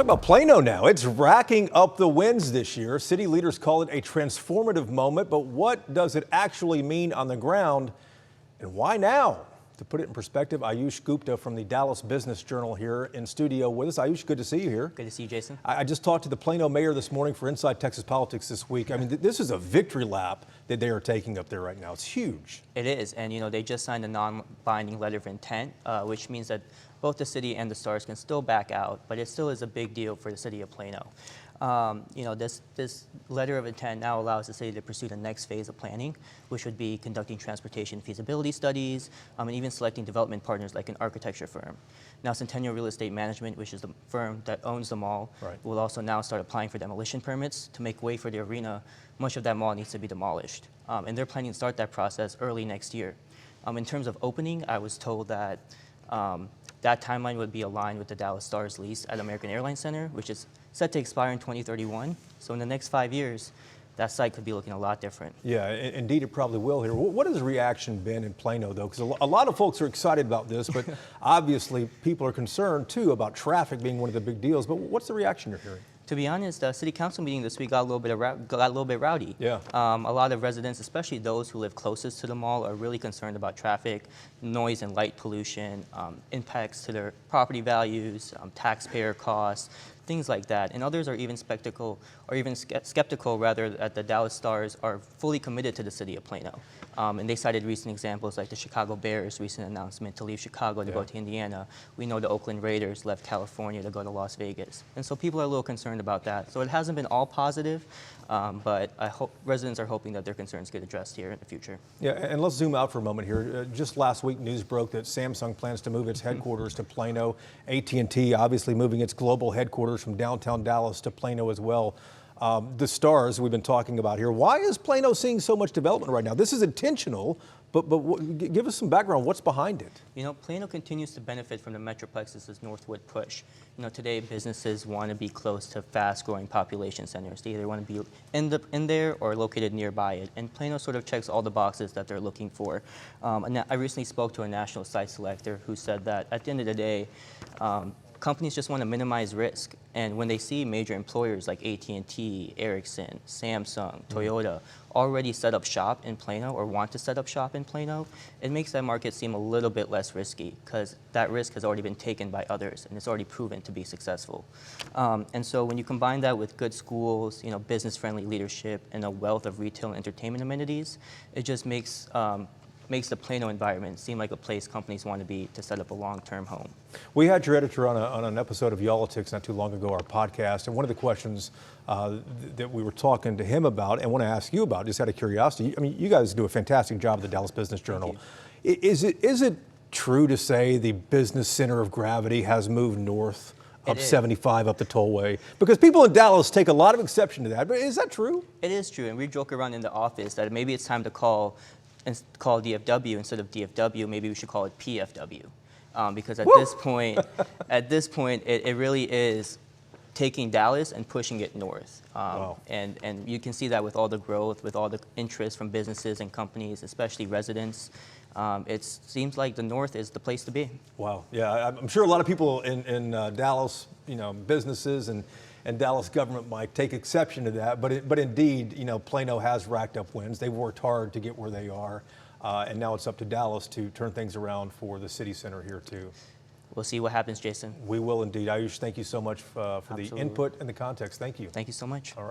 talk about Plano now. It's racking up the wins this year. City leaders call it a transformative moment, but what does it actually mean on the ground, and why now? To put it in perspective, Ayush Gupta from the Dallas Business Journal here in studio with us. Ayush, good to see you here. Good to see you, Jason. I just talked to the Plano mayor this morning for Inside Texas Politics this week. I mean, this is a victory lap that they are taking up there right now. It's huge. It is, and they just signed a non-binding letter of intent, which means that both the city and the Stars can still back out, but it still is a big deal for the city of Plano. This letter of intent now allows the city to pursue the next phase of planning, which would be conducting transportation feasibility studies, and even selecting development partners like an architecture firm. Now, Centennial Real Estate Management, which is the firm that owns the mall, will also now start applying for demolition permits to make way for the arena. Much of that mall needs to be demolished, and they're planning to start that process early next year. In terms of opening, I was told that that timeline would be aligned with the Dallas Stars lease at American Airlines Center, which is set to expire in 2031. So in the next 5 years, that site could be looking a lot different. Yeah, indeed it probably will here. What has the reaction been in Plano, though? Because a lot of folks are excited about this, but obviously people are concerned, too, about traffic being one of the big deals. But what's the reaction you're hearing? To be honest, the city council meeting this week got a little bit rowdy. Yeah. A lot of residents, especially those who live closest to the mall, are really concerned about traffic, noise and light pollution, impacts to their property values, taxpayer costs, things like that. And others are even skeptical rather that the Dallas Stars are fully committed to the city of Plano. And they cited recent examples like the Chicago Bears' recent announcement to leave Chicago to go to Indiana. We know the Oakland Raiders left California to go to Las Vegas. And so people are a little concerned about that. So it hasn't been all positive, but I hope residents are hoping that their concerns get addressed here in the future. Yeah, and let's zoom out for a moment here. Just last week, news broke that Samsung plans to move its headquarters to Plano. AT&T obviously moving its global headquarters from downtown Dallas to Plano as well. The Stars we've been talking about here. Why is Plano seeing so much development right now? This is intentional, but give us some background. What's behind it? Plano continues to benefit from the Metroplex's northward push. Today businesses want to be close to fast-growing population centers. They either want to be in there or located nearby it. And Plano sort of checks all the boxes that they're looking for. And I recently spoke to a national site selector who said that at the end of the day, companies just want to minimize risk, and when they see major employers like AT&T, Ericsson, Samsung, Toyota already set up shop in Plano or want to set up shop in Plano, it makes that market seem a little bit less risky because that risk has already been taken by others and it's already proven to be successful. And so when you combine that with good schools, business-friendly leadership, and a wealth of retail and entertainment amenities, it just makes the Plano environment seem like a place companies want to be to set up a long-term home. We had your editor on an episode of Y'all-itics not too long ago, our podcast, and one of the questions that we were talking to him about and want to ask you about, just out of curiosity, I mean, you guys do a fantastic job at the Dallas Business Journal. Is it true to say the business center of gravity has moved north? Up 75 up the tollway? Because people in Dallas take a lot of exception to that, but is that true? It is true, and we joke around in the office that maybe it's time to call DFW instead of DFW, maybe we should call it PFW. Because at this point, it really is taking Dallas and pushing it north. Wow. And you can see that with all the growth, with all the interest from businesses and companies, especially residents. It seems like the north is the place to be. Wow. Yeah, I'm sure a lot of people in Dallas, businesses and Dallas government might take exception to that, but indeed, Plano has racked up wins. They've worked hard to get where they are, and now it's up to Dallas to turn things around for the city center here too. We'll see what happens, Jason. We will indeed. Ayush, thank you so much for the input and the context. Thank you. Thank you so much. All right.